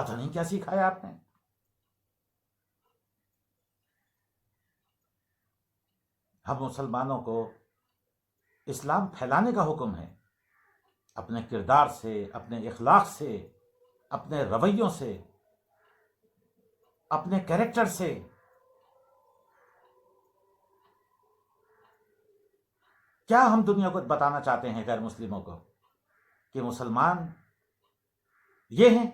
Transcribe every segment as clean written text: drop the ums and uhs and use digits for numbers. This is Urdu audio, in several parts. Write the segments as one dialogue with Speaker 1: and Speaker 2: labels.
Speaker 1: پتہ نہیں کیا سکھایا آپ نے. ہم مسلمانوں کو اسلام پھیلانے کا حکم ہے، اپنے کردار سے، اپنے اخلاق سے، اپنے رویوں سے، اپنے کیریکٹر سے. کیا ہم دنیا کو بتانا چاہتے ہیں غیر مسلموں کو کہ مسلمان یہ ہیں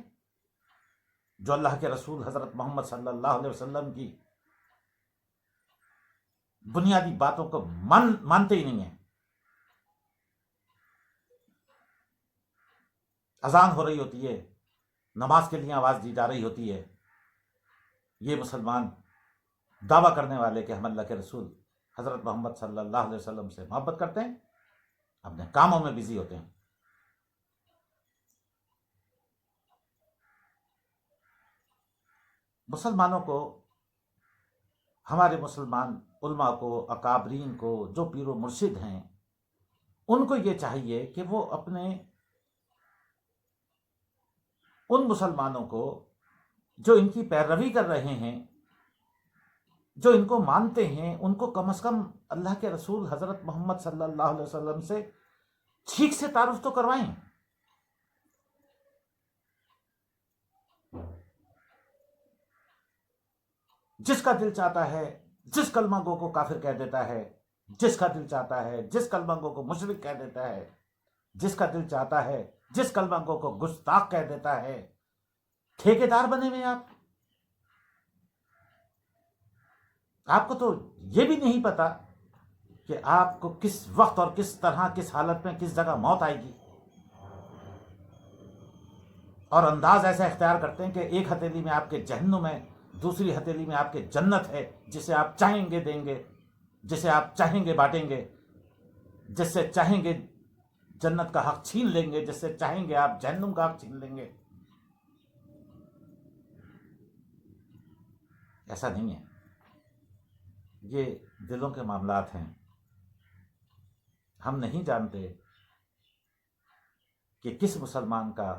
Speaker 1: جو اللہ کے رسول حضرت محمد صلی اللہ علیہ وسلم کی بنیادی باتوں کو مانتے ہی نہیں ہیں. اذان ہو رہی ہوتی ہے، نماز کے لیے آواز دی جا رہی ہوتی ہے، یہ مسلمان دعویٰ کرنے والے کہ ہم اللہ کے رسول حضرت محمد صلی اللہ علیہ وسلم سے محبت کرتے ہیں، اپنے کاموں میں بزی ہوتے ہیں. مسلمانوں کو، ہمارے مسلمان علماء کو، اکابرین کو، جو پیر و مرشد ہیں، ان کو یہ چاہیے کہ وہ اپنے ان مسلمانوں کو جو ان کی پیروی کر رہے ہیں، جو ان کو مانتے ہیں، ان کو کم از کم اللہ کے رسول حضرت محمد صلی اللہ علیہ وسلم سے ٹھیک سے تعارف تو کروائیں. جس کا دل چاہتا ہے جس کلمہ گو کو کافر کہہ دیتا ہے، جس کا دل چاہتا ہے جس کلمہ گو کو مشرک کہہ دیتا ہے، جس کا دل چاہتا ہے جس کلمہ گو کو گستاخ کہہ دیتا ہے. ٹھیکیدار بنے ہوئے آپ کو تو یہ بھی نہیں پتا کہ آپ کو کس وقت اور کس طرح، کس حالت میں، کس جگہ موت آئے گی، اور انداز ایسا اختیار کرتے ہیں کہ ایک ہتھیلی میں آپ کے جہنم ہے، دوسری ہتھیلی میں آپ کے جنت ہے، جسے آپ چاہیں گے دیں گے، جسے آپ چاہیں گے بانٹیں گے، جس سے چاہیں گے جنت کا حق چھین لیں گے، جس سے چاہیں گے آپ جہنم کا حق چھین لیں گے. ایسا نہیں ہے، یہ دلوں کے معاملات ہیں. ہم نہیں جانتے کہ کس مسلمان کا،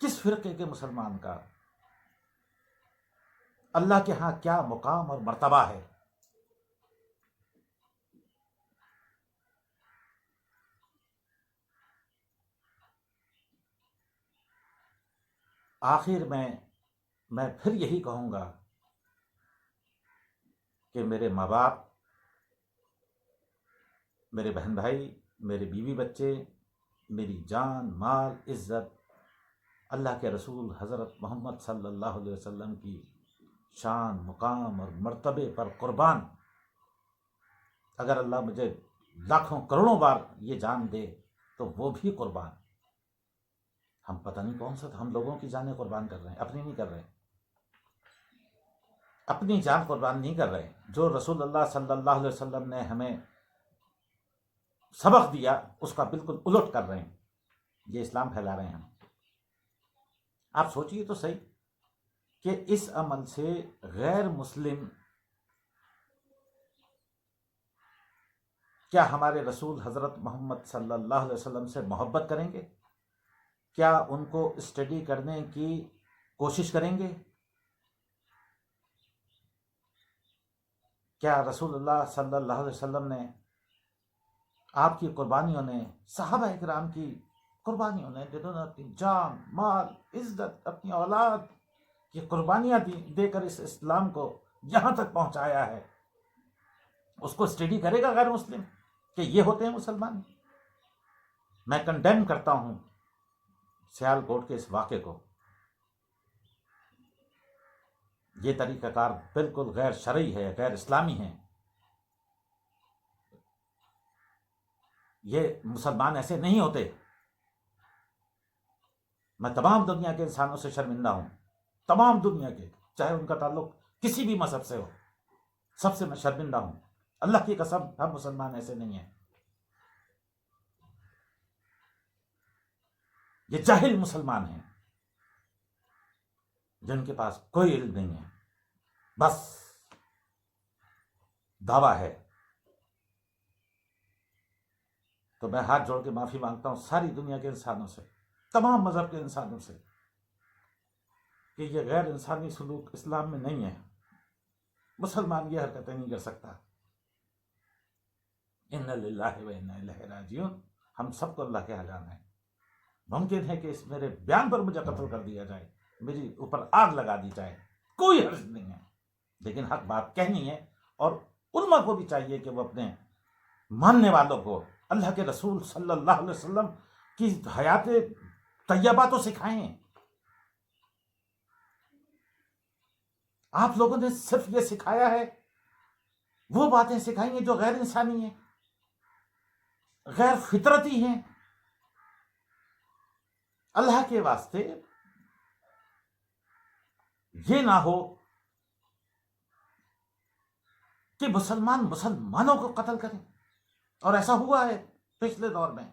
Speaker 1: کس فرقے کے مسلمان کا اللہ کے ہاں کیا مقام اور مرتبہ ہے. آخر میں پھر یہی کہوں گا کہ میرے ماں باپ، میرے بہن بھائی، میرے بیوی بچے، میری جان، مال، عزت اللہ کے رسول حضرت محمد صلی اللہ علیہ وسلم کی شان، مقام اور مرتبے پر قربان. اگر اللہ مجھے لاکھوں کروڑوں بار یہ جان دے تو وہ بھی قربان. ہم پتہ نہیں کون سا ہم لوگوں کی جانیں قربان کر رہے ہیں، اپنی نہیں کر رہے، اپنی جان قربان نہیں کر رہے. جو رسول اللہ صلی اللہ علیہ وسلم نے ہمیں سبق دیا اس کا بالکل الٹ کر رہے ہیں. یہ اسلام پھیلا رہے ہیں ہم. آپ سوچئے تو صحیح کہ اس عمل سے غیر مسلم کیا ہمارے رسول حضرت محمد صلی اللہ علیہ وسلم سے محبت کریں گے؟ کیا ان کو اسٹڈی کرنے کی کوشش کریں گے؟ کیا رسول اللہ صلی اللہ علیہ وسلم نے، آپ کی قربانیوں نے، صحابہ اکرام کی قربانیوں نے، جنہوں نے اپنی جان، مال، عزت، اپنی اولاد کی قربانیاں دے کر اس اسلام کو یہاں تک پہنچایا ہے، اس کو اسٹڈی کرے گا غیر مسلم کہ یہ ہوتے ہیں مسلمان؟ میں کنڈیم کرتا ہوں سیال کوٹ کے اس واقعے کو. یہ طریقہ کار بالکل غیر شرعی ہے، غیر اسلامی ہے. یہ مسلمان ایسے نہیں ہوتے. میں تمام دنیا کے انسانوں سے شرمندہ ہوں، تمام دنیا کے، چاہے ان کا تعلق کسی بھی مذہب سے ہو، سب سے میں شرمندہ ہوں. اللہ کی قسم ہم مسلمان ایسے نہیں ہیں. یہ جاہل مسلمان ہیں جن کے پاس کوئی علم نہیں ہے، بس دعویٰ ہے. تو میں ہاتھ جوڑ کے معافی مانگتا ہوں ساری دنیا کے انسانوں سے، تمام مذہب کے انسانوں سے. کہ یہ غیر انسانی سلوک اسلام میں نہیں ہے، مسلمان یہ حرکتیں نہیں کر سکتا۔ ان للہ و انا الیہ راجعون، ہم سب کو اللہ کے حوالے ہیں۔ ممکن ہے کہ اس میرے بیان پر مجھے قتل کر دیا جائے، میری اوپر آگ لگا دی جائے، کوئی حرج نہیں ہے، لیکن حق بات کہنی ہے۔ اور علماء کو بھی چاہیے کہ وہ اپنے ماننے والوں کو اللہ کے رسول صلی اللہ علیہ وسلم کی حیات طیبہ تو سکھائیں۔ آپ لوگوں نے صرف یہ سکھایا ہے، وہ باتیں سکھائی ہیں جو غیر انسانی ہیں، غیر فطرتی ہیں۔ اللہ کے واسطے یہ نہ ہو کہ مسلمان مسلمانوں کو قتل کریں، اور ایسا ہوا ہے پچھلے دور میں،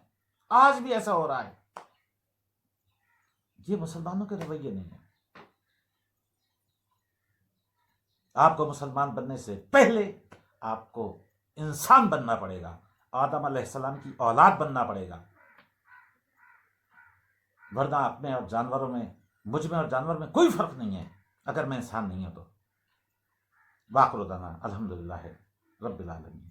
Speaker 1: آج بھی ایسا ہو رہا ہے۔ یہ مسلمانوں کے رویے نہیں ہیں۔ آپ کو مسلمان بننے سے پہلے آپ کو انسان بننا پڑے گا، آدم علیہ السلام کی اولاد بننا پڑے گا، ورنہ آپ میں اور جانوروں میں، مجھ میں اور جانور میں کوئی فرق نہیں ہے اگر میں انسان نہیں ہوں تو۔ وآخر دعوانا الحمدللہ رب العالمین۔